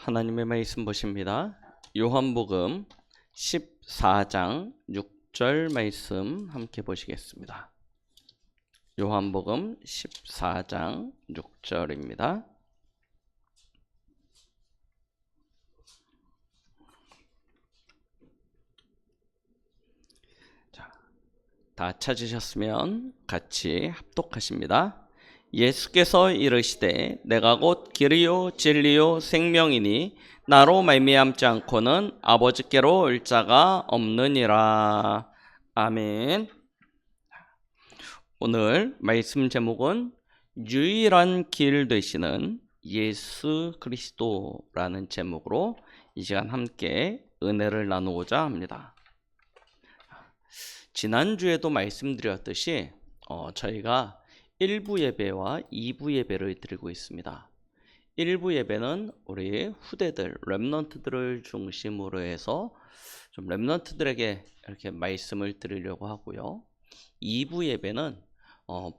하나님의 말씀 보십니다. 요한복음 14장 6절 말씀 함께 보시겠습니다. 요한복음 14장 6절입니다. 다 찾으셨으면 같이 합독하십니다. 예수께서 이르시되 내가 곧 길이요 진리요 생명이니 나로 말미암지 않고는 아버지께로 올 자가 없느니라. 아멘. 오늘 말씀 제목은 유일한 길 되시는 예수 그리스도라는 제목으로 이 시간 함께 은혜를 나누고자 합니다. 지난주에도 말씀드렸듯이 저희가 1부 예배와 2부 예배를 드리고 있습니다. 1부 예배는 우리 후대들, 렘넌트들을 중심으로 해서 좀 렘넌트들에게 이렇게 말씀을 드리려고 하고요. 2부 예배는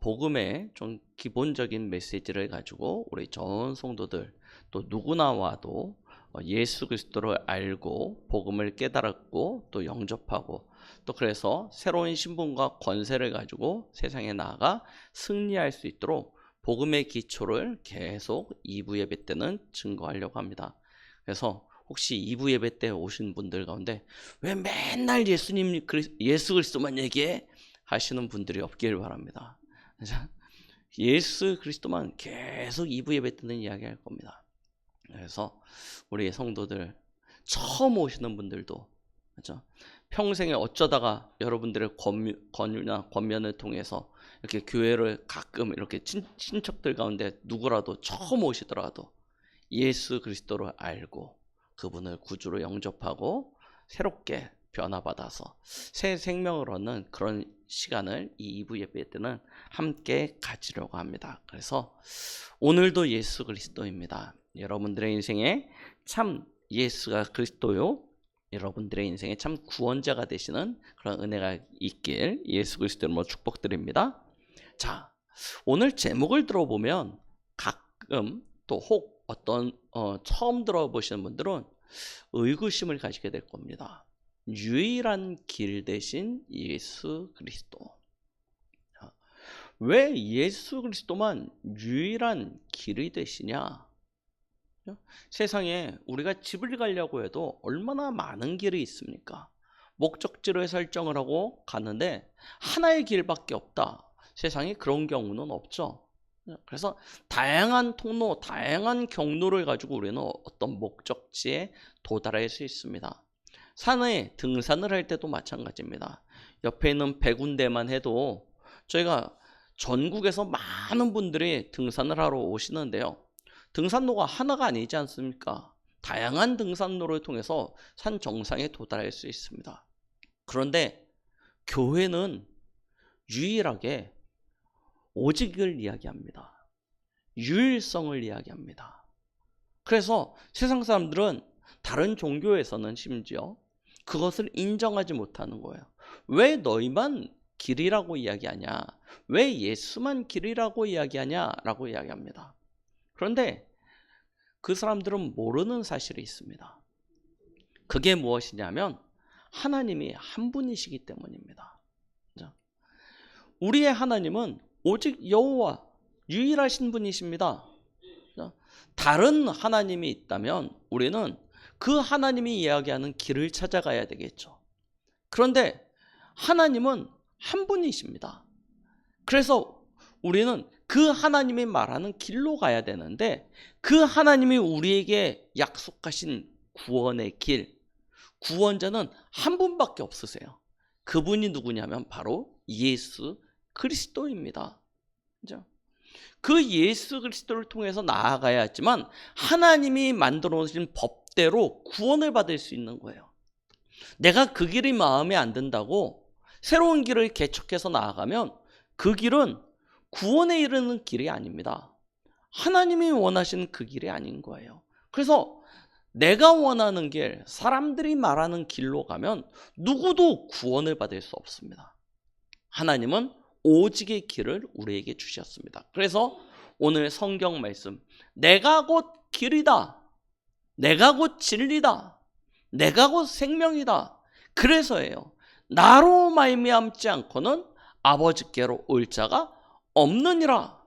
복음의 좀 기본적인 메시지를 가지고 우리 전 성도들 또 누구나 와도 예수 그리스도를 알고 복음을 깨달았고 또 영접하고 또 그래서 새로운 신분과 권세를 가지고 세상에 나아가 승리할 수 있도록 복음의 기초를 계속 2부 예배 때는 증거하려고 합니다. 그래서 혹시 2부 예배 때 오신 분들 가운데 왜 맨날 예수 그리스도만 얘기해? 하시는 분들이 없길 바랍니다. 예수 그리스도만 계속 2부 예배 때는 이야기할 겁니다. 그래서 우리 성도들 처음 오시는 분들도 그렇죠? 평생에 어쩌다가 여러분들의 권유나 권면을 통해서 이렇게 교회를 가끔 이렇게 친척들 가운데 누구라도 처음 오시더라도 예수 그리스도를 알고 그분을 구주로 영접하고 새롭게 변화받아서 새 생명을 얻는 그런 시간을 이 2부 예배 때는 함께 가지려고 합니다. 그래서 오늘도 예수 그리스도입니다. 여러분들의 인생에 참 예수가 그리스도요. 여러분들의 인생에 참 구원자가 되시는 그런 은혜가 있길 예수 그리스도로 축복드립니다. 자, 오늘 제목을 들어보면 가끔 또 혹 어떤 처음 들어보시는 분들은 의구심을 가지게 될 겁니다. 유일한 길 대신 예수 그리스도. 왜 예수 그리스도만 유일한 길이 되시냐? 세상에 우리가 집을 가려고 해도 얼마나 많은 길이 있습니까? 목적지를 설정을 하고 가는데 하나의 길밖에 없다. 세상에 그런 경우는 없죠. 그래서 다양한 통로, 다양한 경로를 가지고 우리는 어떤 목적지에 도달할 수 있습니다. 산에 등산을 할 때도 마찬가지입니다. 옆에 있는 100군데만 해도 저희가 전국에서 많은 분들이 등산을 하러 오시는데요. 등산로가 하나가 아니지 않습니까? 다양한 등산로를 통해서 산 정상에 도달할 수 있습니다. 그런데 교회는 유일하게 오직을 이야기합니다. 유일성을 이야기합니다. 그래서 세상 사람들은 다른 종교에서는 심지어 그것을 인정하지 못하는 거예요. 왜 너희만 길이라고 이야기하냐? 왜 예수만 길이라고 이야기하냐? 라고 이야기합니다. 그런데 그 사람들은 모르는 사실이 있습니다. 그게 무엇이냐면 하나님이 한 분이시기 때문입니다. 우리의 하나님은 오직 여호와 유일하신 분이십니다. 다른 하나님이 있다면 우리는 그 하나님이 이야기하는 길을 찾아가야 되겠죠. 그런데 하나님은 한 분이십니다. 그래서 우리는 그 하나님이 말하는 길로 가야 되는데 그 하나님이 우리에게 약속하신 구원의 길, 구원자는 한 분밖에 없으세요. 그분이 누구냐면 바로 예수 그리스도입니다. 그죠? 그 예수 그리스도를 통해서 나아가야 하지만 하나님이 만들어 놓으신 법대로 구원을 받을 수 있는 거예요. 내가 그 길이 마음에 안 든다고 새로운 길을 개척해서 나아가면 그 길은 구원에 이르는 길이 아닙니다. 하나님이 원하시는 그 길이 아닌 거예요. 그래서 내가 원하는 길, 사람들이 말하는 길로 가면 누구도 구원을 받을 수 없습니다. 하나님은 오직의 길을 우리에게 주셨습니다. 그래서 오늘 성경 말씀, 내가 곧 길이다. 내가 곧 진리다. 내가 곧 생명이다. 그래서예요. 나로 말미암지 않고는 아버지께로 올 자가 없느니라.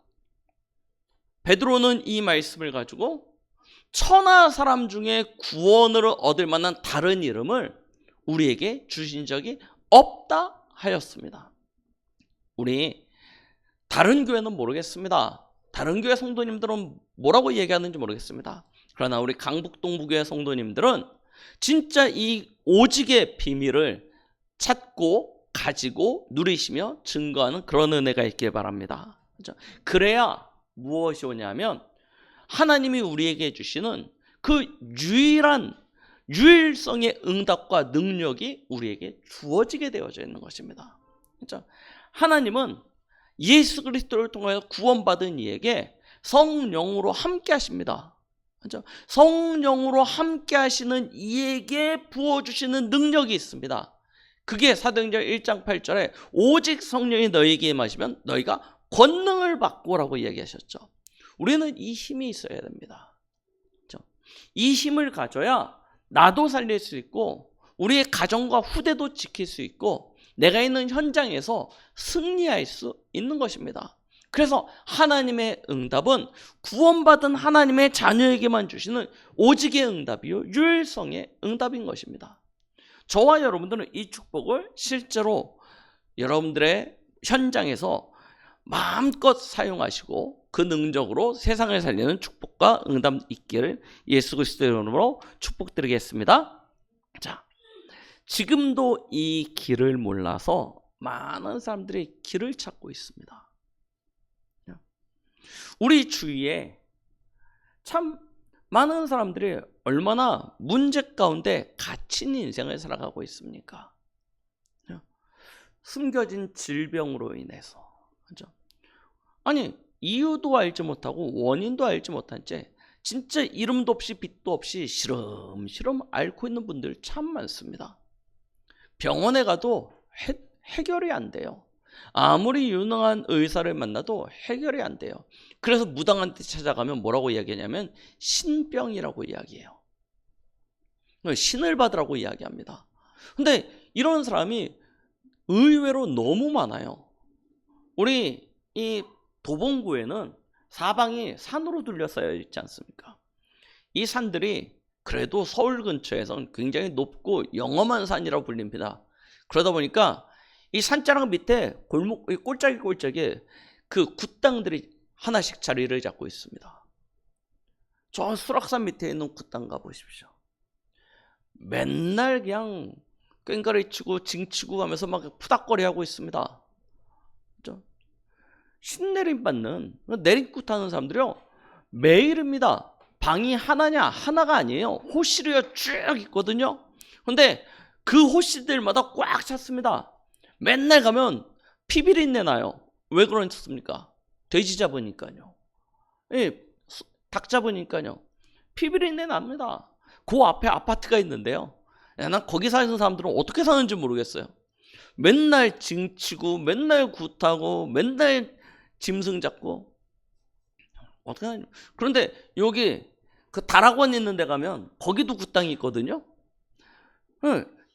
베드로는 이 말씀을 가지고 천하 사람 중에 구원을 얻을 만한 다른 이름을 우리에게 주신 적이 없다 하였습니다. 우리 다른 교회는 모르겠습니다. 다른 교회 성도님들은 뭐라고 얘기하는지 모르겠습니다. 그러나 우리 강북동부교회 성도님들은 진짜 이 오직의 비밀을 찾고 가지고 누리시며 증거하는 그런 은혜가 있길 바랍니다. 그렇죠? 그래야 무엇이 오냐면 하나님이 우리에게 주시는 그 유일성의 응답과 능력이 우리에게 주어지게 되어져 있는 것입니다. 그렇죠? 하나님은 예수 그리스도를 통하여 구원받은 이에게 성령으로 함께 하십니다. 그렇죠? 성령으로 함께 하시는 이에게 부어주시는 능력이 있습니다. 그게 사도행전 1장 8절에 오직 성령이 너희에게 임하시면 너희가 권능을 받고라고 이야기하셨죠. 우리는 이 힘이 있어야 됩니다. 그렇죠? 이 힘을 가져야 나도 살릴 수 있고 우리의 가정과 후대도 지킬 수 있고 내가 있는 현장에서 승리할 수 있는 것입니다. 그래서 하나님의 응답은 구원받은 하나님의 자녀에게만 주시는 오직의 응답이요 유일성의 응답인 것입니다. 저와 여러분들은 이 축복을 실제로 여러분들의 현장에서 마음껏 사용하시고 그 능력으로 세상을 살리는 축복과 응답 있기를 예수 그리스도의 이름으로 축복드리겠습니다. 자, 지금도 이 길을 몰라서 많은 사람들이 길을 찾고 있습니다. 우리 주위에 참 많은 사람들이 얼마나 문제 가운데 갇힌 인생을 살아가고 있습니까? 숨겨진 질병으로 인해서. 그죠? 아니, 이유도 알지 못하고 원인도 알지 못한 채 진짜 이름도 없이 빛도 없이 시름시름 앓고 있는 분들 참 많습니다. 병원에 가도 해결이 안 돼요. 아무리 유능한 의사를 만나도 해결이 안 돼요. 그래서 무당한테 찾아가면 뭐라고 이야기하냐면 신병이라고 이야기해요. 신을 받으라고 이야기합니다. 근데 이런 사람이 의외로 너무 많아요. 우리 이 도봉구에는 사방이 산으로 둘러싸여 있지 않습니까? 이 산들이 그래도 서울 근처에서는 굉장히 높고 영험한 산이라고 불립니다. 그러다 보니까 이 산자락 밑에 골목 꼴짝이 그 굿당들이 하나씩 자리를 잡고 있습니다. 저 수락산 밑에 있는 굿당 가보십시오. 맨날 그냥 꽹가리 치고 징치고 가면서 막 푸닥거리 하고 있습니다. 그렇죠? 신내림 받는 내림굿 하는 사람들이요 매일입니다. 방이 하나냐? 하나가 아니에요. 호실이요 쭉 있거든요. 근데 그 호실들마다 꽉 찼습니다. 맨날 가면 피비린내 나요. 왜 그렇습니까? 돼지 잡으니까요. 예, 닭 잡으니까요. 피비린내 납니다. 그 앞에 아파트가 있는데요. 난 거기 사는 사람들은 어떻게 사는지 모르겠어요. 맨날 징치고 맨날 굿하고 맨날 짐승 잡고 어떻게 하냐. 그런데 여기 그 다락원 있는 데 가면 거기도 굿당이 있거든요.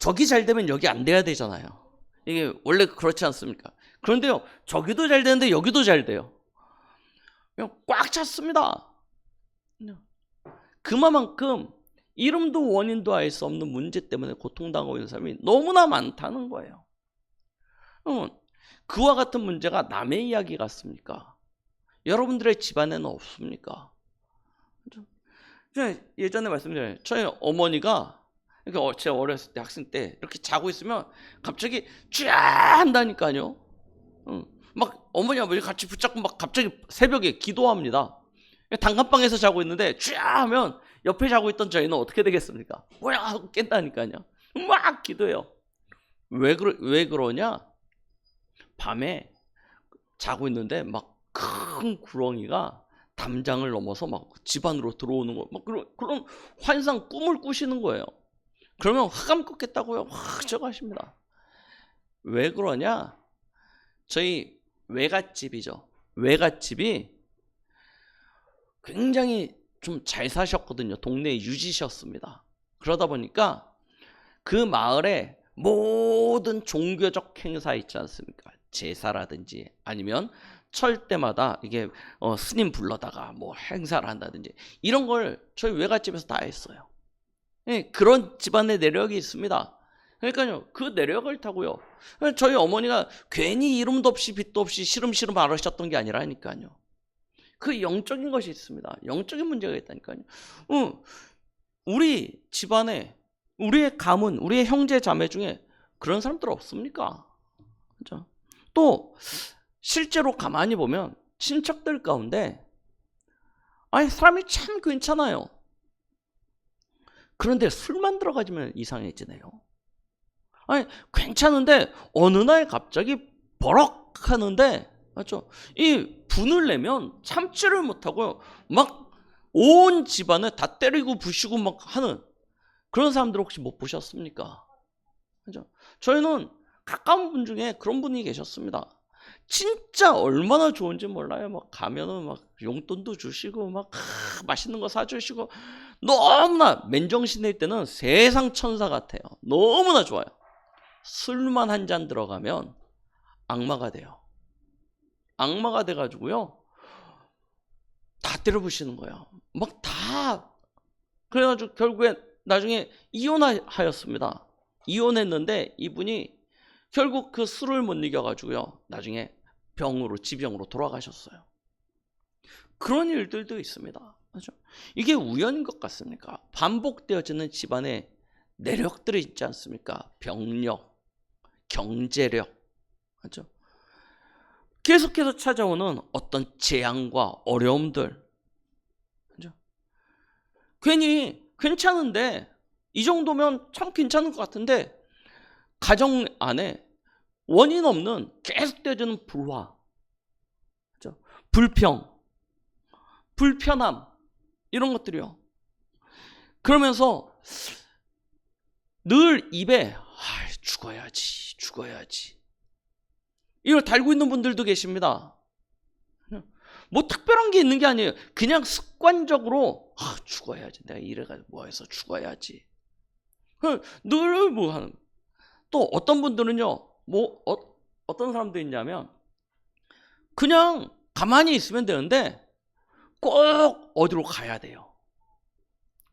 저기 잘 되면 여기 안 돼야 되잖아요. 이게 원래 그렇지 않습니까? 그런데요, 저기도 잘 되는데 여기도 잘 돼요. 그냥 꽉 찼습니다. 그만큼 이름도 원인도 알 수 없는 문제 때문에 고통당하고 있는 사람이 너무나 많다는 거예요. 그와 같은 문제가 남의 이야기 같습니까? 여러분들의 집안에는 없습니까? 예전에 말씀드렸잖아요. 저희 어머니가 제 어렸을 때 학생 때 이렇게 자고 있으면 갑자기 쫙 한다니까요. 막 어머니 아버지 같이 붙잡고 막 갑자기 새벽에 기도합니다. 단칸방에서 자고 있는데 쫙 하면 옆에 자고 있던 저희는 어떻게 되겠습니까? 뭐야 하고 깬다니까요. 막 기도해요. 왜 그러냐? 밤에 자고 있는데 막 큰 구렁이가 담장을 넘어서 막 집 안으로 들어오는 거, 막 그런 환상 꿈을 꾸시는 거예요. 그러면 흑암 꺾겠다고요? 확 저가십니다. 왜 그러냐? 저희 외갓집이죠. 외갓집이 굉장히 좀 잘 사셨거든요. 동네 유지셨습니다. 그러다 보니까 그 마을에 모든 종교적 행사 있지 않습니까? 제사라든지 아니면 철 때마다 이게 스님 불러다가 뭐 행사를 한다든지 이런 걸 저희 외갓집에서 다 했어요. 예, 그런 집안의 내력이 있습니다. 그러니까요, 그 내력을 타고요. 저희 어머니가 괜히 이름도 없이 빛도 없이 시름시름 앓으셨던 게 아니라니까요. 그 영적인 것이 있습니다. 영적인 문제가 있다니까요. 우리 집안에 우리의 가문, 우리의 형제 자매 중에 그런 사람들 없습니까? 그렇죠? 또 실제로 가만히 보면 친척들 가운데 아니 사람이 참 괜찮아요. 그런데 술만 들어가지면 이상해지네요. 아니 괜찮은데 어느 날 갑자기 버럭 하는데 맞죠? 이 분을 내면 참지를 못하고 막 온 집안을 다 때리고 부시고 막 하는 그런 사람들 혹시 못 보셨습니까? 그죠? 저희는 가까운 분 중에 그런 분이 계셨습니다. 진짜 얼마나 좋은지 몰라요. 막 가면은 막 용돈도 주시고 막 맛있는 거 사주시고 너무나 맨정신일 때는 세상 천사 같아요. 너무나 좋아요. 술만 한 잔 들어가면 악마가 돼요. 악마가 돼가지고요. 다 때려부시는 거예요. 막 다. 그래가지고 결국에 나중에 이혼하였습니다. 이혼했는데 이분이 결국 그 술을 못 이겨가지고요. 나중에 병으로 지병으로 돌아가셨어요. 그런 일들도 있습니다. 그렇죠? 이게 우연인 것 같습니까? 반복되어지는 집안의 내력들이 있지 않습니까? 병력, 경제력, 그렇죠? 계속해서 찾아오는 어떤 재앙과 어려움들, 그렇죠? 괜히 괜찮은데 이 정도면 참 괜찮은 것 같은데 가정 안에 원인 없는 계속되어지는 불화, 그렇죠? 불평, 불편함 이런 것들이요. 그러면서 늘 입에 죽어야지 이걸 달고 있는 분들도 계십니다. 뭐 특별한 게 있는 게 아니에요. 그냥 습관적으로 죽어야지. 내가 이래가지고 뭐해서 죽어야지. 늘 뭐 하는. 또 어떤 분들은요. 뭐 어떤 사람도 있냐면 그냥 가만히 있으면 되는데 꼭 어디로 가야 돼요.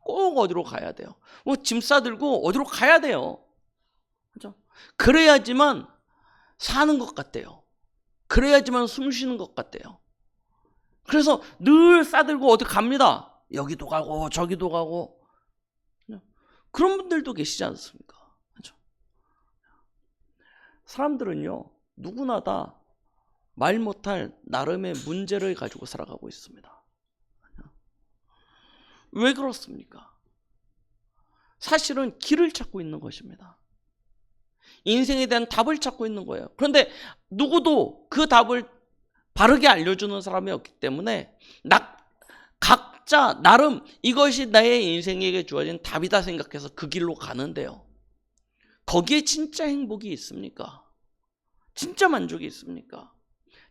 꼭 어디로 가야 돼요. 뭐 짐 싸들고 어디로 가야 돼요. 그렇죠? 그래야지만 사는 것 같대요. 그래야지만 숨 쉬는 것 같대요. 그래서 늘 싸들고 어디 갑니다. 여기도 가고 저기도 가고. 그런 분들도 계시지 않습니까? 그렇죠? 사람들은요. 누구나 다 말 못할 나름의 문제를 가지고 살아가고 있습니다. 왜 그렇습니까? 사실은 길을 찾고 있는 것입니다. 인생에 대한 답을 찾고 있는 거예요. 그런데 누구도 그 답을 바르게 알려주는 사람이 없기 때문에 각자 나름 이것이 나의 인생에게 주어진 답이다 생각해서 그 길로 가는데요. 거기에 진짜 행복이 있습니까? 진짜 만족이 있습니까?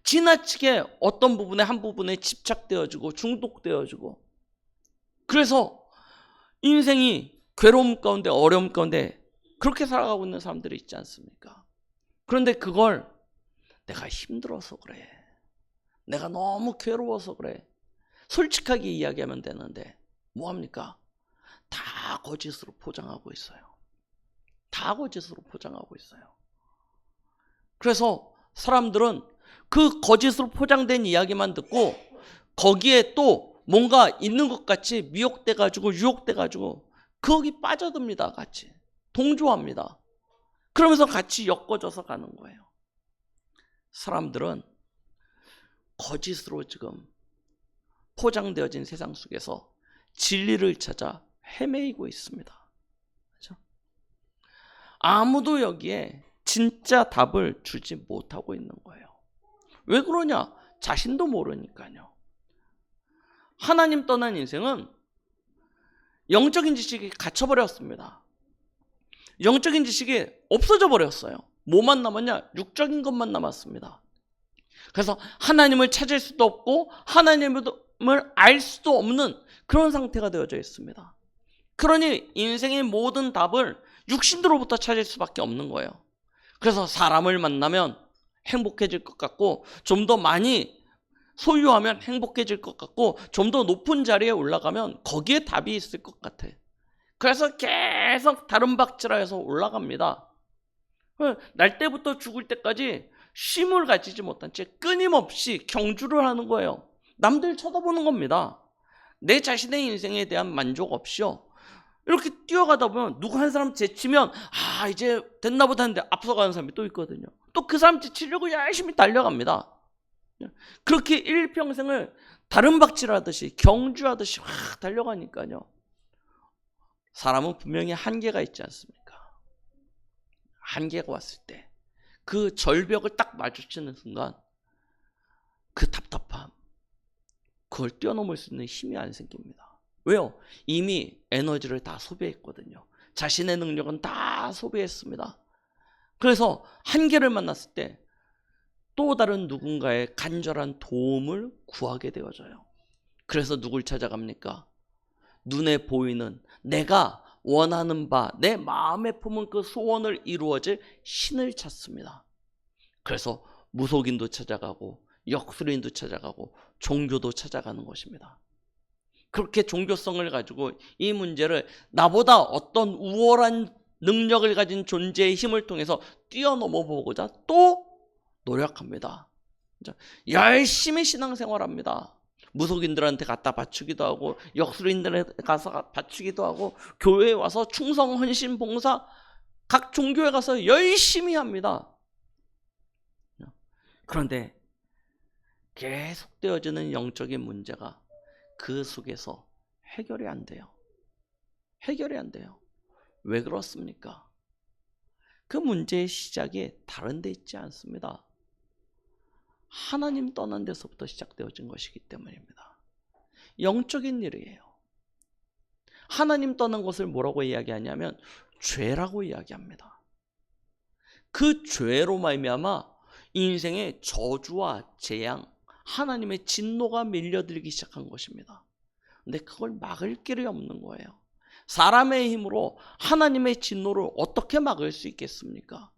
지나치게 어떤 부분에 한 부분에 집착되어지고 중독되어지고 그래서 인생이 괴로움 가운데 어려움 가운데 그렇게 살아가고 있는 사람들이 있지 않습니까? 그런데 그걸 내가 힘들어서 그래. 내가 너무 괴로워서 그래. 솔직하게 이야기하면 되는데 뭐합니까? 다 거짓으로 포장하고 있어요. 다 거짓으로 포장하고 있어요. 그래서 사람들은 그 거짓으로 포장된 이야기만 듣고 거기에 또 뭔가 있는 것 같이 미혹돼가지고 유혹돼가지고 거기 빠져듭니다. 같이 동조합니다. 그러면서 같이 엮어져서 가는 거예요. 사람들은 거짓으로 지금 포장되어진 세상 속에서 진리를 찾아 헤매이고 있습니다. 그렇죠? 아무도 여기에 진짜 답을 주지 못하고 있는 거예요. 왜 그러냐? 자신도 모르니까요. 하나님 떠난 인생은 영적인 지식이 갇혀버렸습니다. 영적인 지식이 없어져 버렸어요. 뭐만 남았냐? 육적인 것만 남았습니다. 그래서 하나님을 찾을 수도 없고 하나님으로부터 알 수도 없는 그런 상태가 되어져 있습니다. 그러니 인생의 모든 답을 육신으로부터 찾을 수밖에 없는 거예요. 그래서 사람을 만나면 행복해질 것 같고, 좀 더 많이 소유하면 행복해질 것 같고, 좀 더 높은 자리에 올라가면 거기에 답이 있을 것 같아. 그래서 계속 다른 박질하여서 올라갑니다. 날 때부터 죽을 때까지 쉼을 가지지 못한 채 끊임없이 경주를 하는 거예요. 남들 쳐다보는 겁니다. 내 자신의 인생에 대한 만족 없이요. 이렇게 뛰어가다 보면 누구 한 사람 제치면 이제 됐나 보다 하는데 앞서가는 사람이 또 있거든요. 또 그 사람 제치려고 열심히 달려갑니다. 그렇게 일평생을 다른 박질하듯이 경주하듯이 확 달려가니까요. 사람은 분명히 한계가 있지 않습니까? 한계가 왔을 때 그 절벽을 딱 마주치는 순간 그 답답함, 그걸 뛰어넘을 수 있는 힘이 안 생깁니다. 왜요? 이미 에너지를 다 소비했거든요. 자신의 능력은 다 소비했습니다. 그래서 한계를 만났을 때 또 다른 누군가의 간절한 도움을 구하게 되어져요. 그래서 누굴 찾아갑니까? 눈에 보이는 내가 원하는 바, 내 마음에 품은 그 소원을 이루어질 신을 찾습니다. 그래서 무속인도 찾아가고 역술인도 찾아가고 종교도 찾아가는 것입니다. 그렇게 종교성을 가지고 이 문제를 나보다 어떤 우월한 능력을 가진 존재의 힘을 통해서 뛰어넘어 보고자 또 노력합니다. 열심히 신앙생활합니다. 무속인들한테 갖다 바치기도 하고 역술인들한테 가서 바치기도 하고 교회에 와서 충성, 헌신, 봉사 각 종교에 가서 열심히 합니다. 그런데 계속되어지는 영적인 문제가 그 속에서 해결이 안 돼요. 해결이 안 돼요. 왜 그렇습니까? 그 문제의 시작이 다른 데 있지 않습니다. 하나님 떠난 데서부터 시작되어진 것이기 때문입니다. 영적인 일이에요. 하나님 떠난 것을 뭐라고 이야기하냐면 죄라고 이야기합니다. 그 죄로 말미암아 인생의 저주와 재앙, 하나님의 진노가 밀려들기 시작한 것입니다. 근데 그걸 막을 길이 없는 거예요. 사람의 힘으로 하나님의 진노를 어떻게 막을 수 있겠습니까?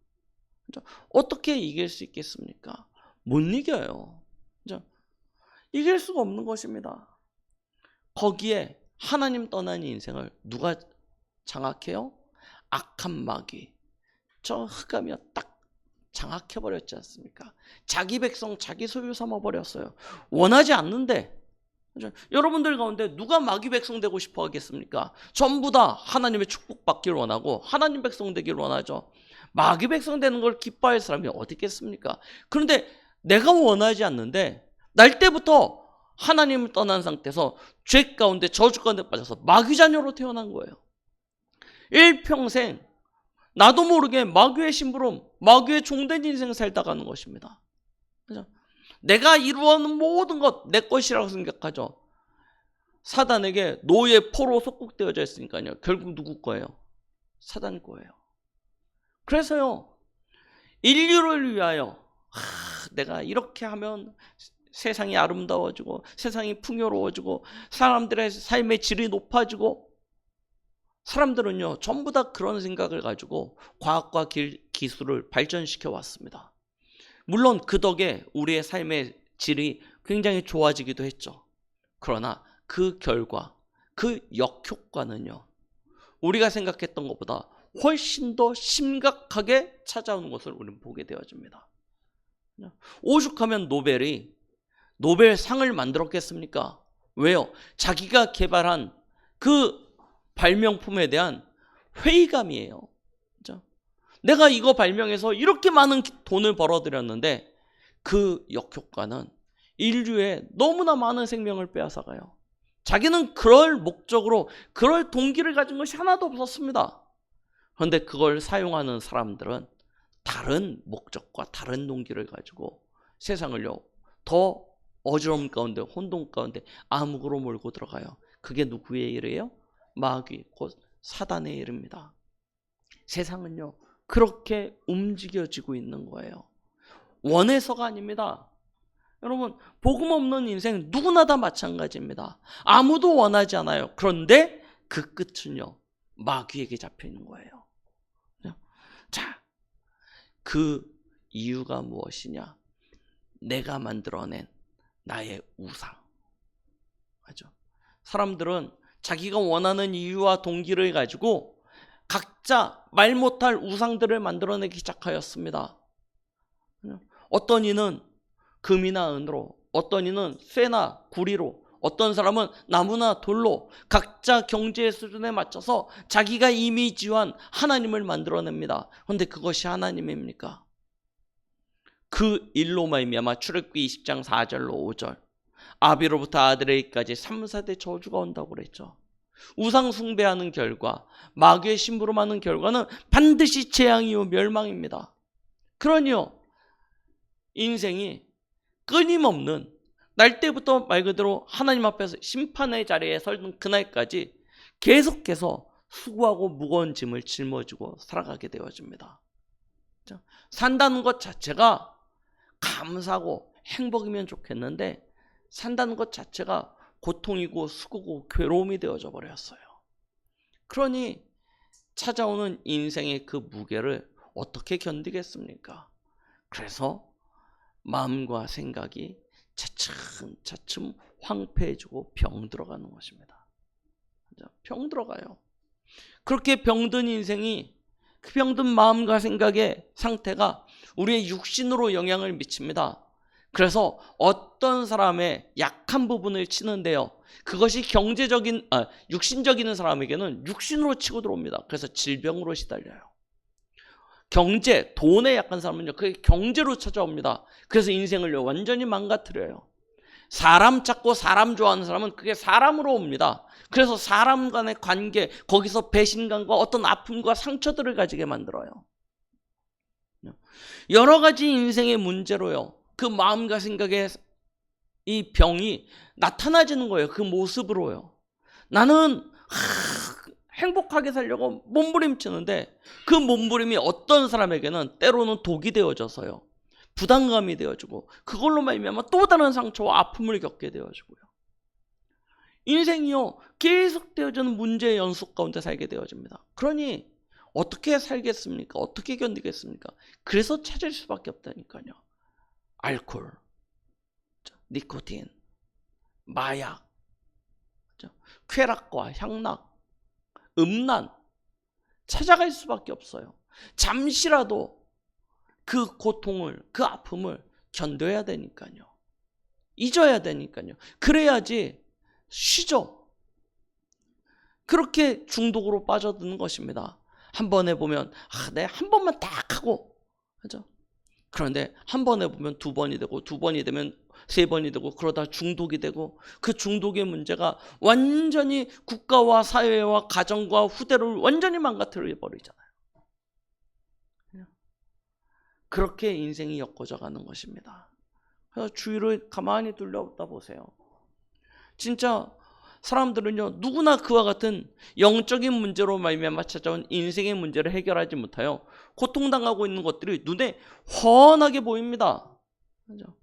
어떻게 이길 수 있겠습니까? 못 이겨요. 이길 수가 없는 것입니다. 거기에 하나님 떠난 인생을 누가 장악해요? 악한 마귀, 저 흑암이요 딱 장악해버렸지 않습니까? 자기 백성 자기 소유 삼아버렸어요. 원하지 않는데 여러분들 가운데 누가 마귀 백성 되고 싶어 하겠습니까? 전부 다 하나님의 축복받길 원하고 하나님 백성 되길 원하죠. 마귀 백성 되는 걸 기뻐할 사람이 어디 있겠습니까? 그런데 내가 원하지 않는데 날 때부터 하나님을 떠난 상태에서 죄 가운데 저주 가운데 빠져서 마귀 자녀로 태어난 거예요. 일평생 나도 모르게 마귀의 심부름, 마귀의 종된 인생 살다 가는 것입니다. 그죠? 내가 이루어놓은 모든 것 내 것이라고 생각하죠. 사단에게 노예 포로 속국되어져 있으니까요. 결국 누구 거예요? 사단 거예요. 그래서요, 인류를 위하여 내가 이렇게 하면 세상이 아름다워지고 세상이 풍요로워지고 사람들의 삶의 질이 높아지고, 사람들은요 전부 다 그런 생각을 가지고 과학과 기술을 발전시켜 왔습니다. 물론 그 덕에 우리의 삶의 질이 굉장히 좋아지기도 했죠. 그러나 그 결과, 그 역효과는요 우리가 생각했던 것보다 훨씬 더 심각하게 찾아오는 것을 우리는 보게 되어집니다. 오죽하면 노벨이 노벨상을 만들었겠습니까? 왜요? 자기가 개발한 그 발명품에 대한 회의감이에요. 내가 이거 발명해서 이렇게 많은 돈을 벌어들였는데 그 역효과는 인류의 너무나 많은 생명을 빼앗아가요. 자기는 그럴 목적으로, 그럴 동기를 가진 것이 하나도 없었습니다. 그런데 그걸 사용하는 사람들은 다른 목적과 다른 동기를 가지고 세상을요 더 어지러움 가운데, 혼돈 가운데 암흑으로 몰고 들어가요. 그게 누구의 일이에요? 마귀, 곧 사단의 일입니다. 세상은요 그렇게 움직여지고 있는 거예요. 원해서가 아닙니다. 여러분, 복음 없는 인생 누구나 다 마찬가지입니다. 아무도 원하지 않아요. 그런데 그 끝은요, 마귀에게 잡혀 있는 거예요. 자, 그 이유가 무엇이냐? 내가 만들어낸 나의 우상. 맞죠? 사람들은 자기가 원하는 이유와 동기를 가지고 각자 말 못할 우상들을 만들어내기 시작하였습니다. 어떤 이는 금이나 은으로, 어떤 이는 쇠나 구리로, 어떤 사람은 나무나 돌로 각자 경제의 수준에 맞춰서 자기가 이미지한 하나님을 만들어냅니다. 그런데 그것이 하나님입니까? 그 일로 말미암아 출애굽기 20장 4절로 5절, 아비로부터 아들에게까지 3, 4대 저주가 온다고 그랬죠. 우상 숭배하는 결과, 마귀의 심부름하는 결과는 반드시 재앙이요 멸망입니다. 그러니요, 인생이 끊임없는, 날 때부터 말 그대로 하나님 앞에서 심판의 자리에 서는 그날까지 계속해서 수고하고 무거운 짐을 짊어지고 살아가게 되어집니다. 산다는 것 자체가 감사하고 행복이면 좋겠는데, 산다는 것 자체가 고통이고 수고고 괴로움이 되어져 버렸어요. 그러니 찾아오는 인생의 그 무게를 어떻게 견디겠습니까? 그래서 마음과 생각이 차츰차츰 황폐해지고 병들어가는 것입니다. 병 들어가요. 그렇게 병든 인생이, 그 병든 마음과 생각의 상태가 우리의 육신으로 영향을 미칩니다. 그래서 어떤 사람의 약한 부분을 치는데요, 그것이 육신적인 사람에게는 육신으로 치고 들어옵니다. 그래서 질병으로 시달려요. 돈에 약한 사람은요, 그게 경제로 찾아옵니다. 그래서 인생을 완전히 망가뜨려요. 사람 찾고 사람 좋아하는 사람은 그게 사람으로 옵니다. 그래서 사람 간의 관계, 거기서 배신감과 어떤 아픔과 상처들을 가지게 만들어요. 여러 가지 인생의 문제로요, 그 마음과 생각의 이 병이 나타나지는 거예요. 그 모습으로요. 나는 행복하게 살려고 몸부림치는데, 그 몸부림이 어떤 사람에게는 때로는 독이 되어져서요, 부담감이 되어지고, 그걸로 말미암아 또 다른 상처와 아픔을 겪게 되어지고요. 인생이요, 계속되어지는 문제의 연속 가운데 살게 되어집니다. 그러니 어떻게 살겠습니까? 어떻게 견디겠습니까? 그래서 찾을 수밖에 없다니까요. 알코올, 니코틴, 마약, 쾌락과 향락, 음란, 찾아갈 수밖에 없어요. 잠시라도 그 고통을, 그 아픔을 견뎌야 되니까요. 잊어야 되니까요. 그래야지 쉬죠. 그렇게 중독으로 빠져드는 것입니다. 한 번 해보면 내가 한 번만 딱 하고, 그죠? 그런데 한 번 해보면 두 번이 되고, 두 번이 되면 세 번이 되고, 그러다 중독이 되고, 그 중독의 문제가 완전히 국가와 사회와 가정과 후대를 완전히 망가뜨려 버리잖아요. 그렇게 인생이 엮어져 가는 것입니다. 그래서 주위를 가만히 둘러다 보세요. 진짜 사람들은요, 누구나 그와 같은 영적인 문제로 말미암아 찾아온 인생의 문제를 해결하지 못하여 고통당하고 있는 것들이 눈에 훤하게 보입니다. 그렇죠?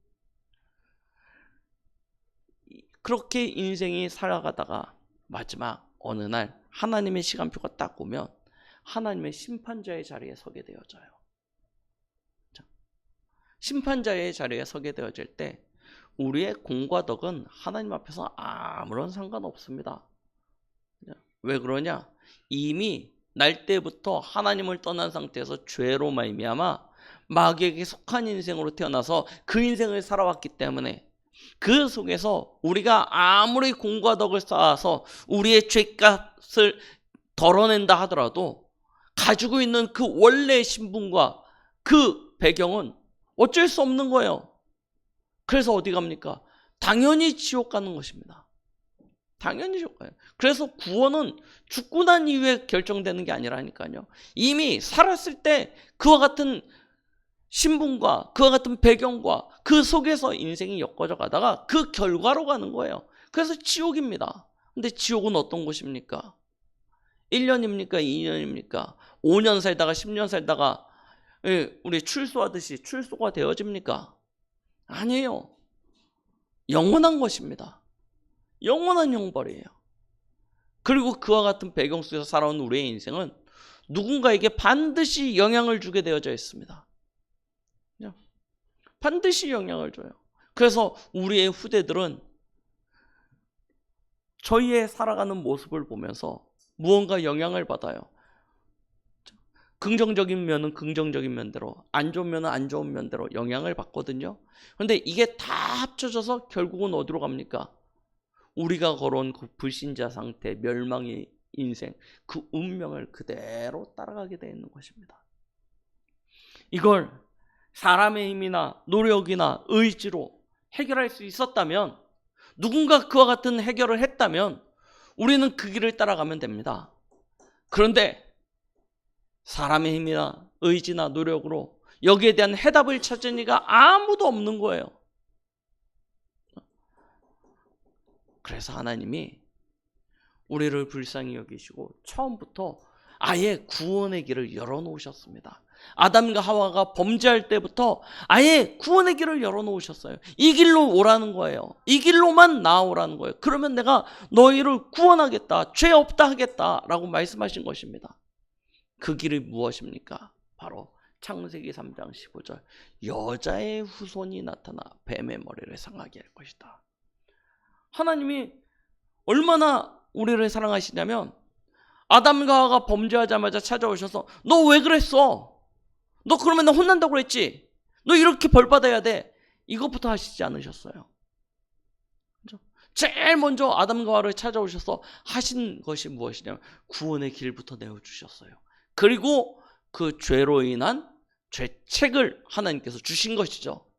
그렇게 인생이 살아가다가 마지막 어느 날 하나님의 시간표가 딱 오면 하나님의 심판자의 자리에 서게 되어져요. 심판자의 자리에 서게 되어질 때 우리의 공과 덕은 하나님 앞에서 아무런 상관없습니다. 왜 그러냐? 이미 날 때부터 하나님을 떠난 상태에서 죄로 말미암아 마귀에게 속한 인생으로 태어나서 그 인생을 살아왔기 때문에, 그 속에서 우리가 아무리 공과 덕을 쌓아서 우리의 죄값을 덜어낸다 하더라도 가지고 있는 그 원래의 신분과 그 배경은 어쩔 수 없는 거예요. 그래서 어디 갑니까? 당연히 지옥 가는 것입니다. 당연히 지옥 가요. 그래서 구원은 죽고 난 이후에 결정되는 게 아니라니까요. 이미 살았을 때 그와 같은 신분과 그와 같은 배경과 그 속에서 인생이 엮어져 가다가 그 결과로 가는 거예요. 그래서 지옥입니다. 근데 지옥은 어떤 곳입니까? 1년입니까? 2년입니까? 5년 살다가 10년 살다가 우리 출소하듯이 출소가 되어집니까? 아니에요. 영원한 것입니다. 영원한 형벌이에요. 그리고 그와 같은 배경 속에서 살아온 우리의 인생은 누군가에게 반드시 영향을 주게 되어져 있습니다. 반드시 영향을 줘요. 그래서 우리의 후대들은 저희의 살아가는 모습을 보면서 무언가 영향을 받아요. 긍정적인 면은 긍정적인 면대로, 안 좋은 면은 안 좋은 면대로 영향을 받거든요. 그런데 이게 다 합쳐져서 결국은 어디로 갑니까? 우리가 걸어온 그 불신자 상태, 멸망의 인생, 그 운명을 그대로 따라가게 되어 있는 것입니다. 이걸 사람의 힘이나 노력이나 의지로 해결할 수 있었다면, 누군가 그와 같은 해결을 했다면 우리는 그 길을 따라가면 됩니다. 그런데 사람의 힘이나 의지나 노력으로 여기에 대한 해답을 찾은 이가 아무도 없는 거예요. 그래서 하나님이 우리를 불쌍히 여기시고 처음부터 아예 구원의 길을 열어놓으셨습니다. 아담과 하와가 범죄할 때부터 아예 구원의 길을 열어놓으셨어요. 이 길로 오라는 거예요. 이 길로만 나아오라는 거예요. 그러면 내가 너희를 구원하겠다, 죄 없다 하겠다라고 말씀하신 것입니다. 그 길이 무엇입니까? 바로 창세기 3장 15절, 여자의 후손이 나타나 뱀의 머리를 상하게 할 것이다. 하나님이 얼마나 우리를 사랑하시냐면 아담과 하와가 범죄하자마자 찾아오셔서 너 왜 그랬어? 너 그러면 나 혼난다고 그랬지? 너 이렇게 벌 받아야 돼. 이것부터 하시지 않으셨어요. 그렇죠? 제일 먼저 아담과 하와를 찾아오셔서 하신 것이 무엇이냐면 구원의 길부터 내어주셨어요. 그리고 그 죄로 인한 죄책을 하나님께서 주신 것이죠.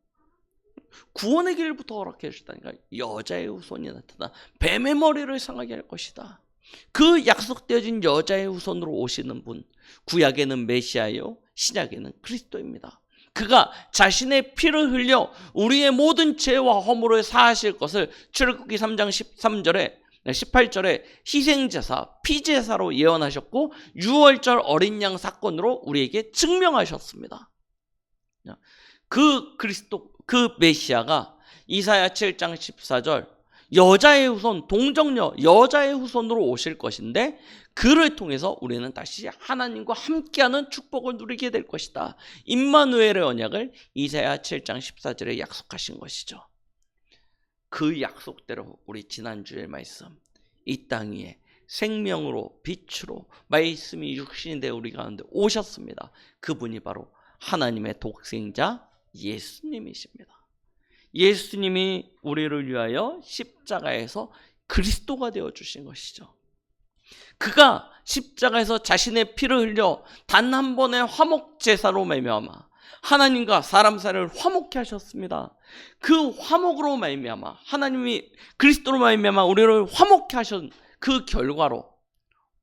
구원의 길부터 허락해 주셨다니까. 여자의 후손이 나타나 뱀의 머리를 상하게 할 것이다. 그 약속되어진 여자의 후손으로 오시는 분, 구약에는 메시아요, 신약에는 그리스도입니다. 그가 자신의 피를 흘려 우리의 모든 죄와 허물을 사하실 것을 출애굽기 3장 13절에 18절에 희생제사, 피제사로 예언하셨고 6월절 어린 양 사건으로 우리에게 증명하셨습니다. 그 그리스도, 그 메시아가 이사야 7장 14절 여자의 후손, 동정녀 여자의 후손으로 오실 것인데 그를 통해서 우리는 다시 하나님과 함께하는 축복을 누리게 될 것이다. 임마누엘의 언약을 이사야 7장 14절에 약속하신 것이죠. 그 약속대로 우리 지난주의 말씀, 이 땅 위에 생명으로 빛으로 말씀이 육신이 되어 우리 가운데 오셨습니다. 그분이 바로 하나님의 독생자 예수님이십니다. 예수님이 우리를 위하여 십자가에서 그리스도가 되어주신 것이죠. 그가 십자가에서 자신의 피를 흘려 단 한 번의 화목제사로 말미암아 하나님과 사람 사이를 화목케 하셨습니다. 그 화목으로 말미암아 하나님이 그리스도로 말미암아 우리를 화목케 하신 그 결과로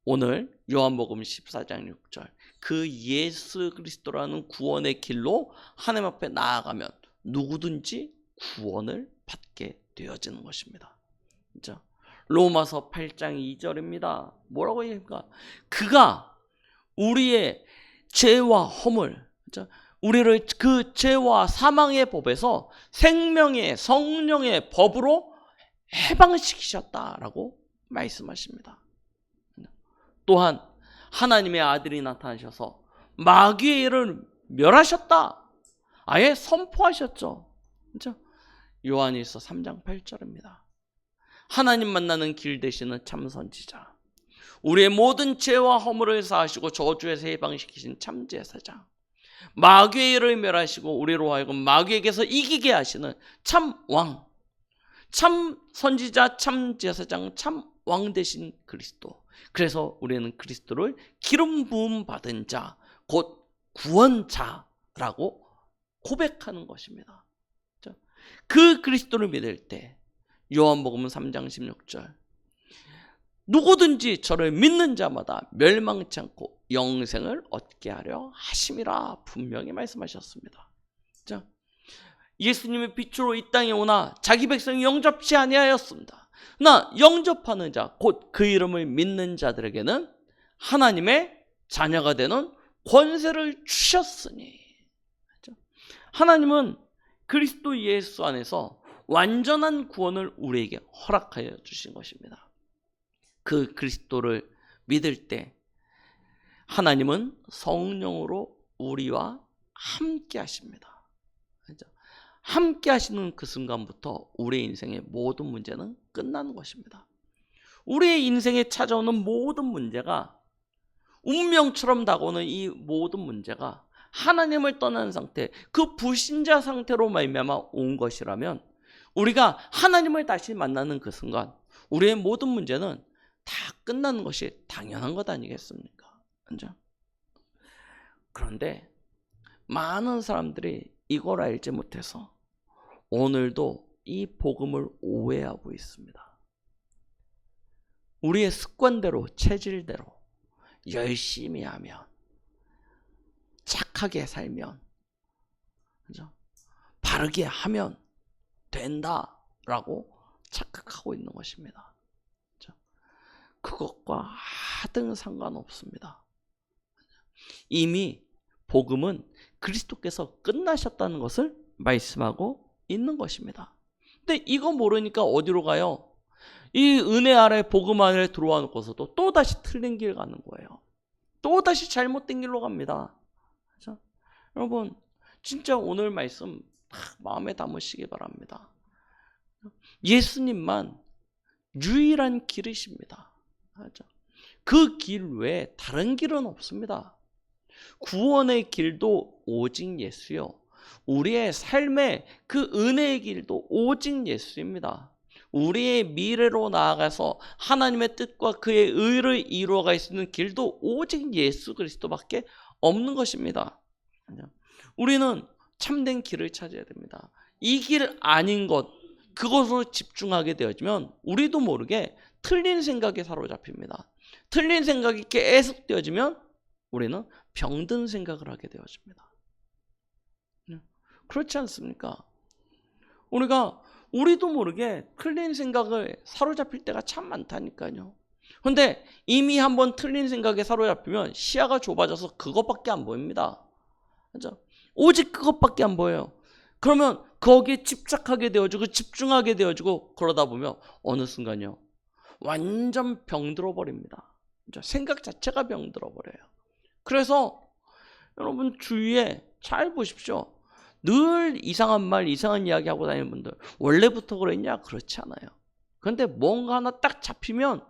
오늘 요한복음 14장 6절 그 예수 그리스도라는 구원의 길로 하나님 앞에 나아가면 누구든지 구원을 받게 되어지는 것입니다. 그렇죠? 로마서 8장 2절입니다. 뭐라고 얘기합니까? 그가 우리의 죄와 허물, 그렇죠? 우리를 그 죄와 사망의 법에서 생명의 성령의 법으로 해방시키셨다라고 말씀하십니다. 또한 하나님의 아들이 나타나셔서 마귀의 일을 멸하셨다. 아예 선포하셨죠. 그렇죠? 요한일서 3장 8절입니다. 하나님 만나는 길 되시는 참 선지자, 우리의 모든 죄와 허물을 사하시고 저주에서 해방시키신 참 제사장, 마귀의 일을 멸하시고 우리로 하여금 마귀에게서 이기게 하시는 참 왕, 참 선지자, 참 제사장, 참 왕 되신 그리스도. 그래서 우리는 그리스도를 기름 부음 받은 자, 곧 구원자라고 고백하는 것입니다. 그 그리스도를 믿을 때 요한복음 3장 16절 누구든지 저를 믿는 자마다 멸망치 않고 영생을 얻게 하려 하심이라 분명히 말씀하셨습니다. 자, 예수님의 빛으로 이 땅에 오나 자기 백성이 영접치 아니하였습니다. 그러나 영접하는 자, 곧 그 이름을 믿는 자들에게는 하나님의 자녀가 되는 권세를 주셨으니. 하나님은 그리스도 예수 안에서 완전한 구원을 우리에게 허락하여 주신 것입니다. 그 그리스도를 믿을 때 하나님은 성령으로 우리와 함께 하십니다. 함께 하시는 그 순간부터 우리의 인생의 모든 문제는 끝나는 것입니다. 우리의 인생에 찾아오는 모든 문제가, 운명처럼 다가오는 이 모든 문제가 하나님을 떠난 상태, 그 불신자 상태로 말미암아 온 것이라면 우리가 하나님을 다시 만나는 그 순간 우리의 모든 문제는 다 끝나는 것이 당연한 것 아니겠습니까? 그런데 많은 사람들이 이걸 알지 못해서 오늘도 이 복음을 오해하고 있습니다. 우리의 습관대로, 체질대로 열심히 하면, 착하게 살면, 그죠? 바르게 하면 된다라고 착각하고 있는 것입니다. 그죠? 그것과 하등 상관없습니다. 이미 복음은 그리스도께서 끝나셨다는 것을 말씀하고 있는 것입니다. 근데 이거 모르니까 어디로 가요? 이 은혜 아래 복음 안에 들어와 놓고서도 또다시 틀린 길 가는 거예요. 또다시 잘못된 길로 갑니다. 그렇죠? 여러분 진짜 오늘 말씀 마음에 담으시기 바랍니다. 예수님만 유일한 길이십니다. 그렇죠? 그 길 외에 다른 길은 없습니다. 구원의 길도 오직 예수요, 우리의 삶의 그 은혜의 길도 오직 예수입니다. 우리의 미래로 나아가서 하나님의 뜻과 그의 의를 이루어갈 수 있는 길도 오직 예수 그리스도밖에 없는 것입니다. 우리는 참된 길을 찾아야 됩니다. 이 길 아닌 것, 그것으로 집중하게 되어지면 우리도 모르게 틀린 생각에 사로잡힙니다. 틀린 생각이 계속 되어지면 우리는 병든 생각을 하게 되어집니다. 그렇지 않습니까? 우리도 모르게 틀린 생각을 사로잡힐 때가 참 많다니까요. 그런데 이미 한번 틀린 생각에 사로잡히면 시야가 좁아져서 그것밖에 안 보입니다. 그렇죠? 오직 그것밖에 안 보여요. 그러면 거기에 집착하게 되어지고 집중하게 되어지고 그러다 보면 어느 순간요, 완전 병들어 버립니다. 그렇죠? 생각 자체가 병들어 버려요. 그래서 여러분 주위에 잘 보십시오. 늘 이상한 말, 이상한 이야기 하고 다니는 분들, 원래부터 그랬냐? 그렇지 않아요. 그런데 뭔가 하나 딱 잡히면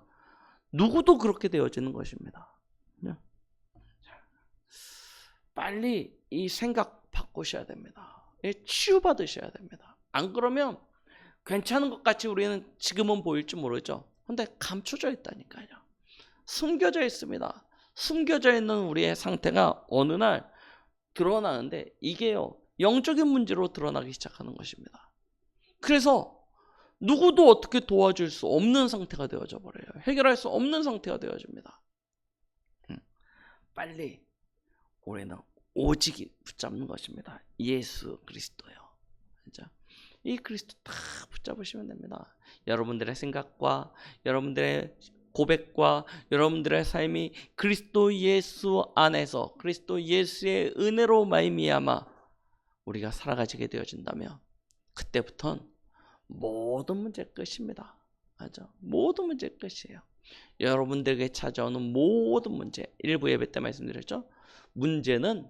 누구도 그렇게 되어지는 것입니다. 빨리 이 생각 바꾸셔야 됩니다. 치유받으셔야 됩니다. 안 그러면 괜찮은 것 같이 우리는 지금은 보일지 모르죠. 그런데 감춰져 있다니까요. 숨겨져 있습니다. 숨겨져 있는 우리의 상태가 어느 날 드러나는데 이게요, 영적인 문제로 드러나기 시작하는 것입니다. 그래서 누구도 어떻게 도와줄 수 없는 상태가 되어져 버려요. 해결할 수 없는 상태가 되어집니다. 빨리 우리는 오직 붙잡는 것입니다. 예수 그리스도요. 그렇죠? 이 그리스도 다 붙잡으시면 됩니다. 여러분들의 생각과 여러분들의 고백과 여러분들의 삶이 그리스도 예수 안에서 그리스도 예수의 은혜로 말미암아 우리가 살아가지게 되어진다면 그때부터는 모든 문제 끝입니다. 맞아, 모든 문제 끝이에요. 여러분들에게 찾아오는 모든 문제, 일부 예배 때 말씀드렸죠. 문제는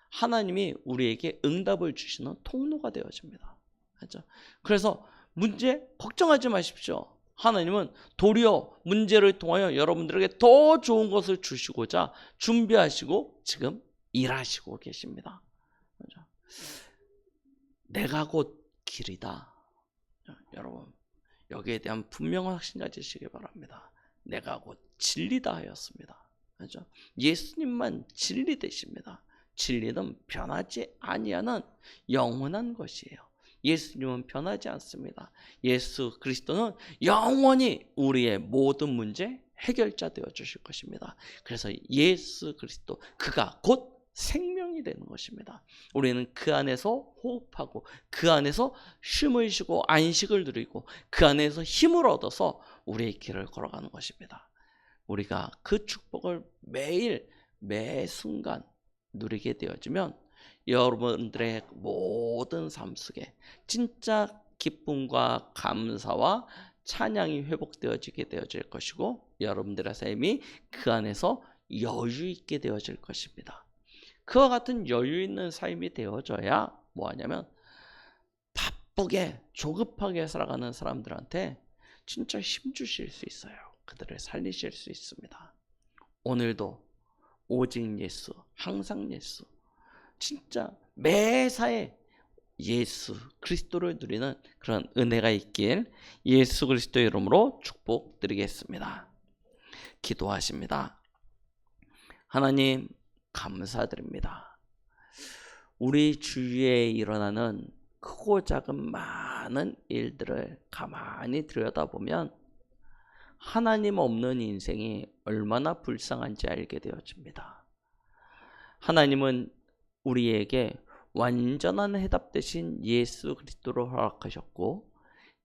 하나님이 우리에게 응답을 주시는 통로가 되어집니다. 맞죠? 그래서 문제 걱정하지 마십시오. 하나님은 도리어 문제를 통하여 여러분들에게 더 좋은 것을 주시고자 준비하시고 지금 일하시고 계십니다. 맞죠? 내가 곧 길이다. 여러분 여기에 대한 분명한 확신 가지시기 바랍니다. 내가 곧 진리다 하였습니다. 맞죠? 예수님만 진리 되십니다. 진리는 변하지 아니하는 영원한 것이에요. 예수님은 변하지 않습니다. 예수 그리스도는 영원히 우리의 모든 문제 해결자 되어 주실 것입니다. 그래서 예수 그리스도, 그가 곧 생명이 되는 것입니다. 우리는 그 안에서 호흡하고 그 안에서 쉼을 쉬고 안식을 누리고 그 안에서 힘을 얻어서 우리의 길을 걸어가는 것입니다. 우리가 그 축복을 매일 매 순간 누리게 되어지면 여러분들의 모든 삶 속에 진짜 기쁨과 감사와 찬양이 회복되어지게 되어질 것이고 여러분들의 삶이 그 안에서 여유 있게 되어질 것입니다. 그와 같은 여유 있는 삶이 되어져야 뭐하냐면 바쁘게 조급하게 살아가는 사람들한테 진짜 힘 주실 수 있어요. 그들을 살리실 수 있습니다. 오늘도 오직 예수, 항상 예수, 진짜 매사에 예수 그리스도를 누리는 그런 은혜가 있길 예수 그리스도의 이름으로 축복드리겠습니다. 기도하십니다. 하나님 감사드립니다. 우리 주위에 일어나는 크고 작은 많은 일들을 가만히 들여다보면 하나님 없는 인생이 얼마나 불쌍한지 알게 되어집니다. 하나님은 우리에게 완전한 해답 대신 예수 그리스도로 허락하셨고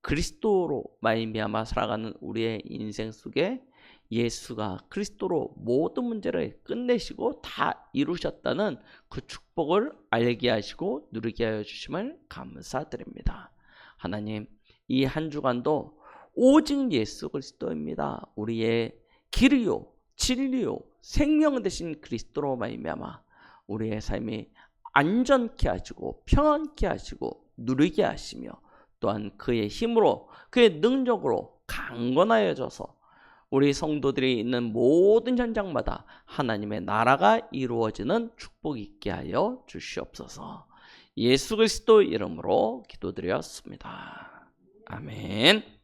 그리스도로 말미암아 살아가는 우리의 인생 속에 예수가 그리스도로 모든 문제를 끝내시고 다 이루셨다는 그 축복을 알게 하시고 누리게 하여 주심을 감사드립니다. 하나님, 이 한 주간도 오직 예수 그리스도입니다. 우리의 길이요 진리요 생명 되신 그리스도로 말미암아 우리의 삶이 안전케 하시고 평안케 하시고 누리게 하시며 또한 그의 힘으로 그의 능력으로 강건하여져서 우리 성도들이 있는 모든 현장마다 하나님의 나라가 이루어지는 축복이 있게 하여 주시옵소서. 예수 그리스도 이름으로 기도드렸습니다. 아멘.